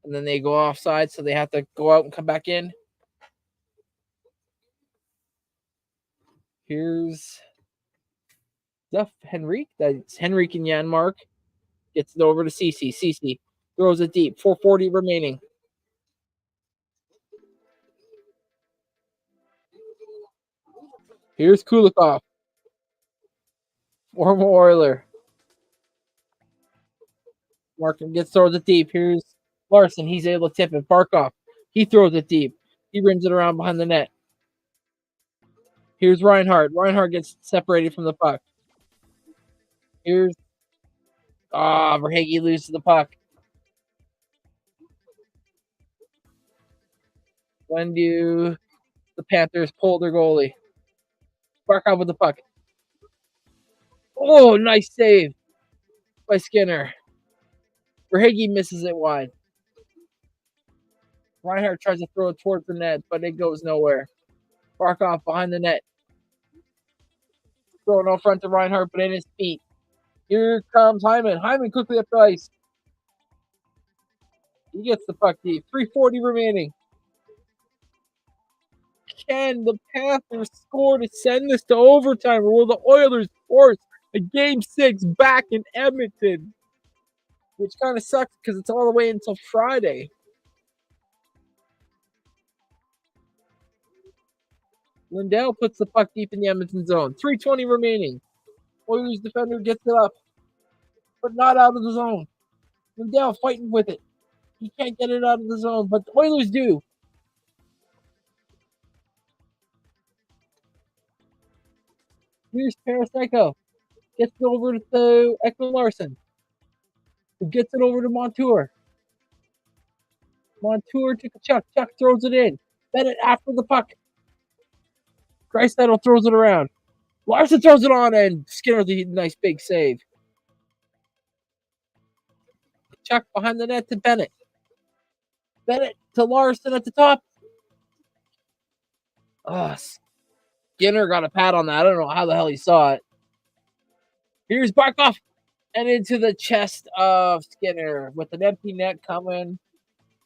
And then they go offside, so they have to go out and come back in. Here's Duff Henrique. That's Henrique and Janmark. Gets it over to Cece. Cece throws it deep. 4:40 remaining. Here's Kulikov. Former Oiler. Markin throws it deep. Here's Larson. He's able to tip it. Barkov. He throws it deep. He rims it around behind the net. Here's Reinhardt. Reinhardt gets separated from the puck. Here's Verhaeghe loses the puck. When do the Panthers pull their goalie? Barkov with the puck. Oh, nice save by Skinner. Verhaeghe misses it wide. Reinhardt tries to throw it towards the net, but it goes nowhere. Barkov behind the net. Throwing out front to Reinhardt, but in his feet. Here comes Hyman. Hyman quickly up the ice. He gets the puck deep. 3:40 remaining. Can the Panthers score to send this to overtime, or will the Oilers force a Game 6 back in Edmonton? Which kind of sucks because it's all the way until Friday. Lindell puts the puck deep in the Edmonton zone. 3:20 remaining. Oilers defender gets it up, but not out of the zone. Lindell fighting with it. He can't get it out of the zone, but the Oilers do. Here's Tarasenko. Gets it over to Ekman Larson, who gets it over to Montour. Montour to Chuck. Chuck throws it in. Bennett after the puck. Draisaitl throws it around. Larson throws it on, and Skinner the nice big save. Chuck behind the net to Bennett. Bennett to Larson at the top. Skinner got a pat on that. I don't know how the hell he saw it. Here's Barkov. And into the chest of Skinner with an empty net coming.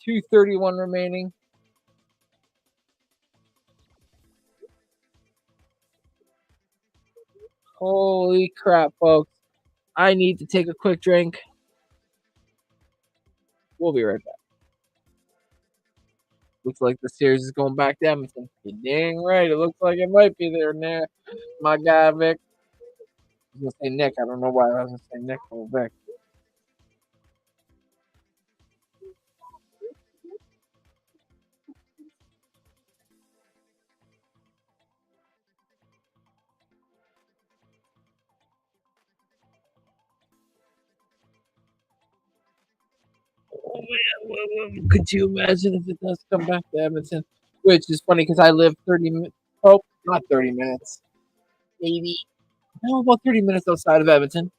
2:31 remaining. Holy crap, folks. I need to take a quick drink. We'll be right back. Looks like the series is going back to Edmonton. You're dang right. It looks like it might be there now. My guy, Vic. I was going to say Nick. I don't know why I was going to say Nick or Vic. Oh, man. Could you imagine if it does come back to Edmonton? Which is funny because I live 30 minutes. Oh, not 30 minutes. Maybe. No, about 30 minutes outside of Edmonton.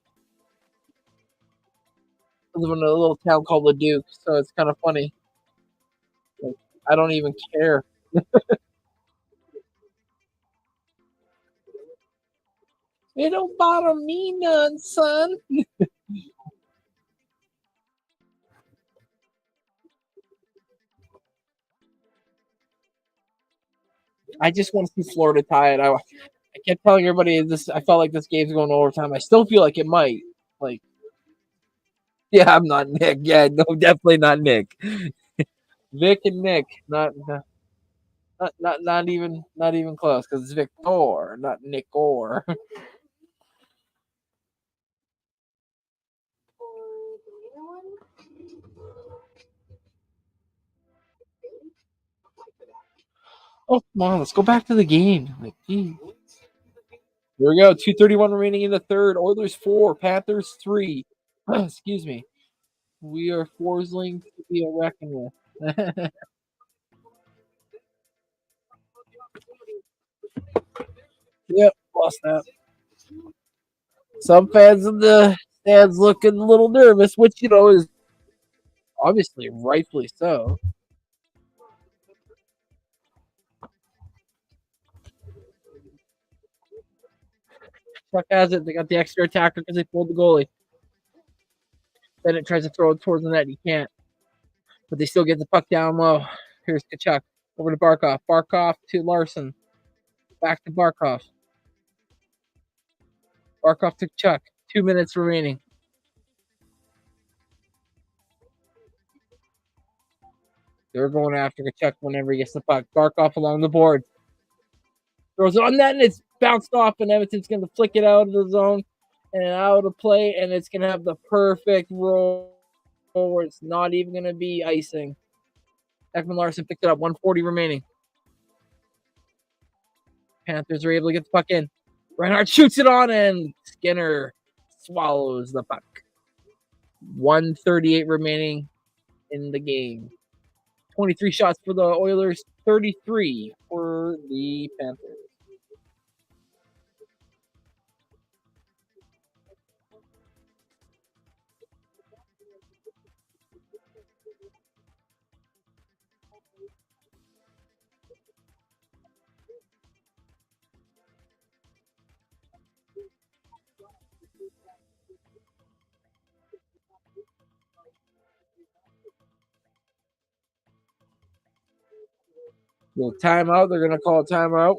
I live in a little town called Leduc, so it's kind of funny. Like, I don't even care. It don't bother me none, son. I just want to see Florida tie it. I kept telling everybody this. I felt like this game's going to overtime. I still feel like it might. Like, yeah, I'm not Nick. Yeah, no, definitely not Nick. Vic and Nick, not even close because it's Victor, not Nick or. Oh, come on, let's go back to the game. Like, geez. Here we go. 2:31 remaining in the third. Oilers 4, Panthers 3. Excuse me. We are Forsling to be a reckoned with. Yep, lost that. Some fans in the stands looking a little nervous, which, is obviously rightfully so. Chuck has it. They got the extra attacker because they pulled the goalie. Then it tries to throw it towards the net. He can't. But they still get the puck down low. Here's Kachuk. Over to Barkov. Barkov to Larson. Back to Barkov. Barkov to Chuck. 2 minutes remaining. They're going after Kachuk whenever he gets the puck. Barkov along the board. Throws it on net and it's bounced off, and Edmonton's going to flick it out of the zone and out of play, and it's going to have the perfect roll where it's not even going to be icing. Ekman Larson picked it up. 1:40 remaining. Panthers are able to get the puck in. Reinhardt shoots it on, and Skinner swallows the puck. 1:38 remaining in the game. 23 shots for the Oilers, 33 for the Panthers. Little timeout. They're going to call a timeout.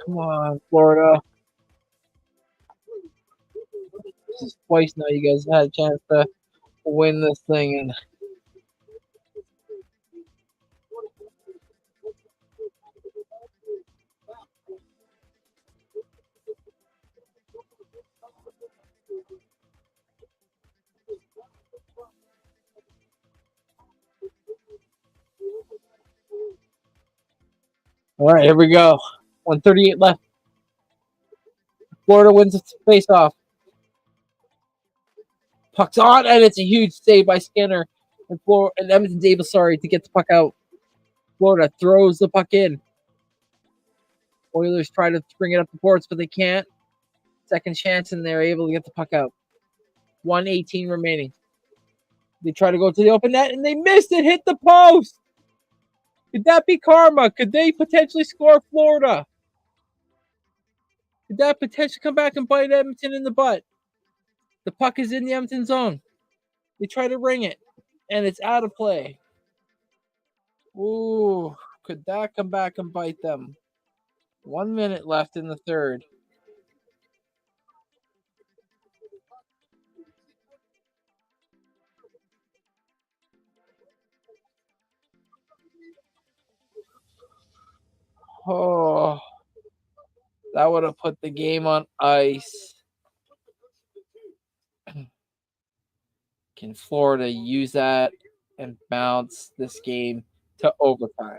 Come on, Florida. This is twice now you guys had a chance to win this thing. And all right, here we go. 1:38 left. Florida wins the face-off. Puck's on, and it's a huge save by Skinner. And Edmonton's able, to get the puck out. Florida throws the puck in. Oilers try to bring it up the boards, but they can't. Second chance, and they're able to get the puck out. 1:18 remaining. They try to go to the open net, and they missed it. Hit the post. Could that be karma? Could they potentially score Florida? Could that potentially come back and bite Edmonton in the butt? The puck is in the Edmonton zone. They try to ring it, and it's out of play. Ooh, could that come back and bite them? 1 minute left in the third. Oh, that would have put the game on ice. Can Florida use that and bounce this game to overtime?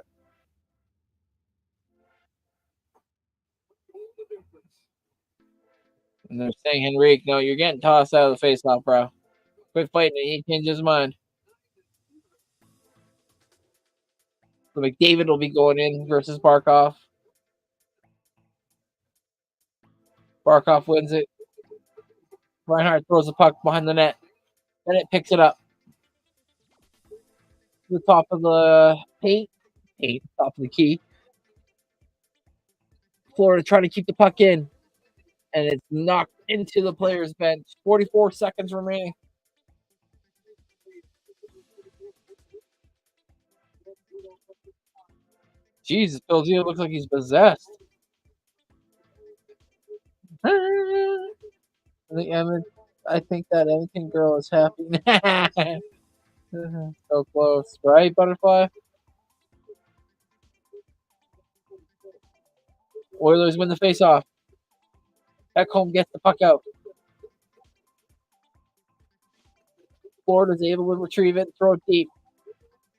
And they're saying, Henrique, no, you're getting tossed out of the faceoff, bro. Quit fighting it. He changed his mind. So McDavid will be going in versus Barkov. Barkov wins it. Reinhardt throws the puck behind the net. Then it picks it up. To the top of the paint, top of the key. Florida trying to keep the puck in. And it's knocked into the player's bench. 44 seconds remaining. Jesus, Belgio looks like he's possessed. I think that Edmonton girl is happy. So close, right, Butterfly? Oilers win the face-off. Ekholm gets the puck out. Florida's able to retrieve it and throw it deep.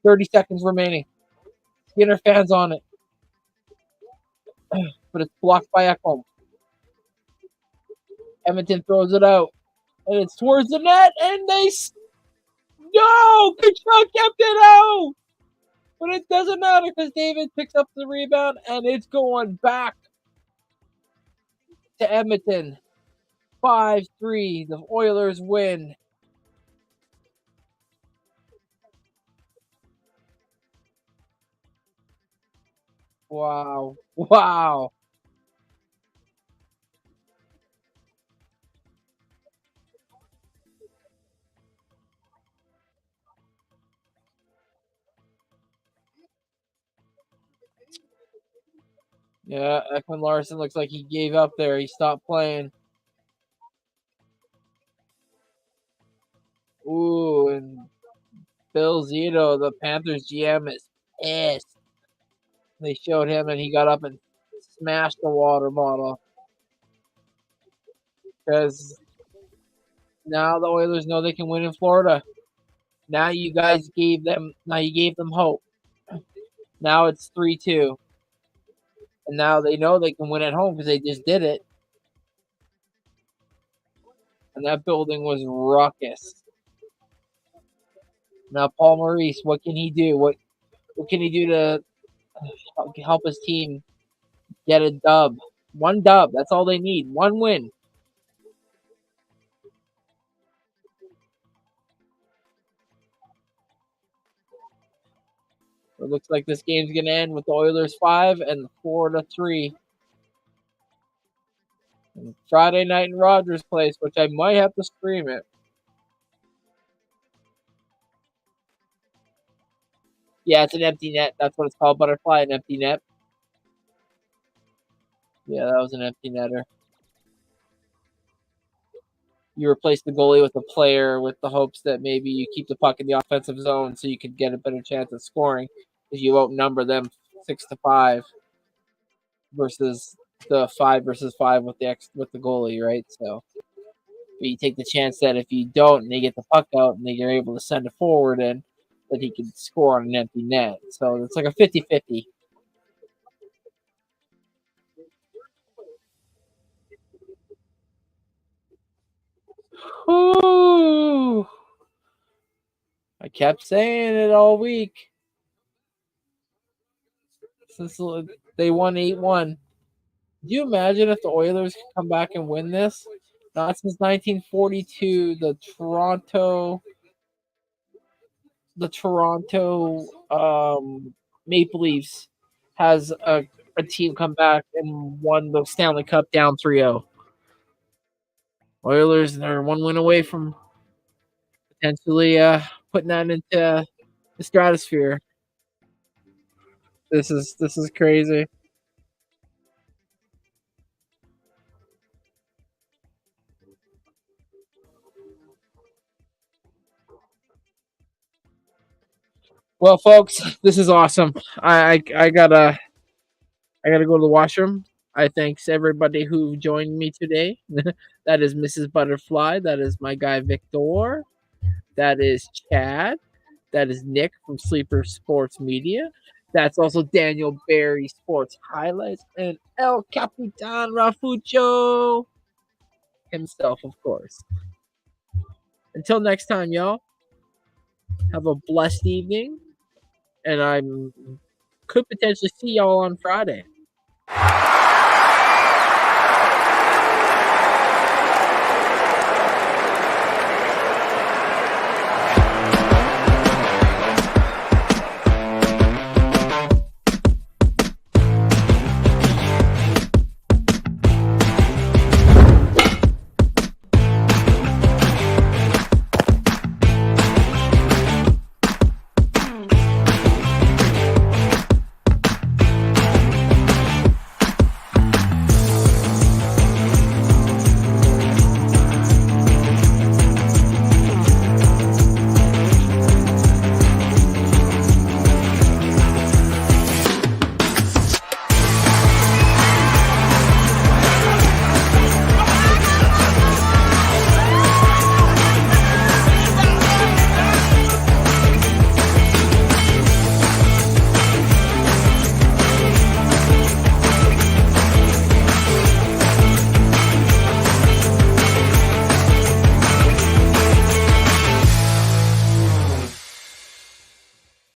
30 seconds remaining. Skinner fans on it. But it's blocked by Ekholm. Edmonton throws it out. And it's towards the net. And they... No! Kachuk kept it out! But it doesn't matter because David picks up the rebound and it's going back to Edmonton. 5-3. The Oilers win. Wow. Wow. Yeah, Ekman Larson looks like he gave up there. He stopped playing. Ooh, and Bill Zito, the Panthers GM, is pissed. They showed him and he got up and smashed the water bottle. Because now the Oilers know they can win in Florida. Now you gave them hope. Now it's 3-2. And now they know they can win at home because they just did it. And that building was raucous. Now Paul Maurice, what can he do? What can he do to help his team get a dub? One dub. That's all they need. One win. It looks like this game's going to end with the Oilers 5 and Florida 3. And Friday night in Rogers Place, which I might have to stream it. Yeah, it's an empty net. That's what it's called, butterfly, an empty net. Yeah, that was an empty netter. You replace the goalie with a player with the hopes that maybe you keep the puck in the offensive zone so you could get a better chance at scoring because you outnumber them 6-5 versus the 5-versus-5 with the goalie, right? So but you take the chance that if you don't and they get the puck out and they're able to send it forward and that he can score on an empty net. So it's like a 50-50. Ooh. I kept saying it all week. Since they won 8-1. Do you imagine if the Oilers could come back and win this? Not since 1942, the Toronto Maple Leafs has a team come back and won the Stanley Cup down 3-0. Oilers are one win away from potentially putting that into the stratosphere. This is crazy. Well, folks, this is awesome. I gotta go to the washroom. I thanks everybody who joined me today. That is Mrs. Butterfly. That is my guy Victor. That is Chad. That is Nick from Sleeper Sports Media. That's also Daniel Barry Sports Highlights and El Capitan Rafucho himself, of course. Until next time, y'all. Have a blessed evening, and I could potentially see y'all on Friday.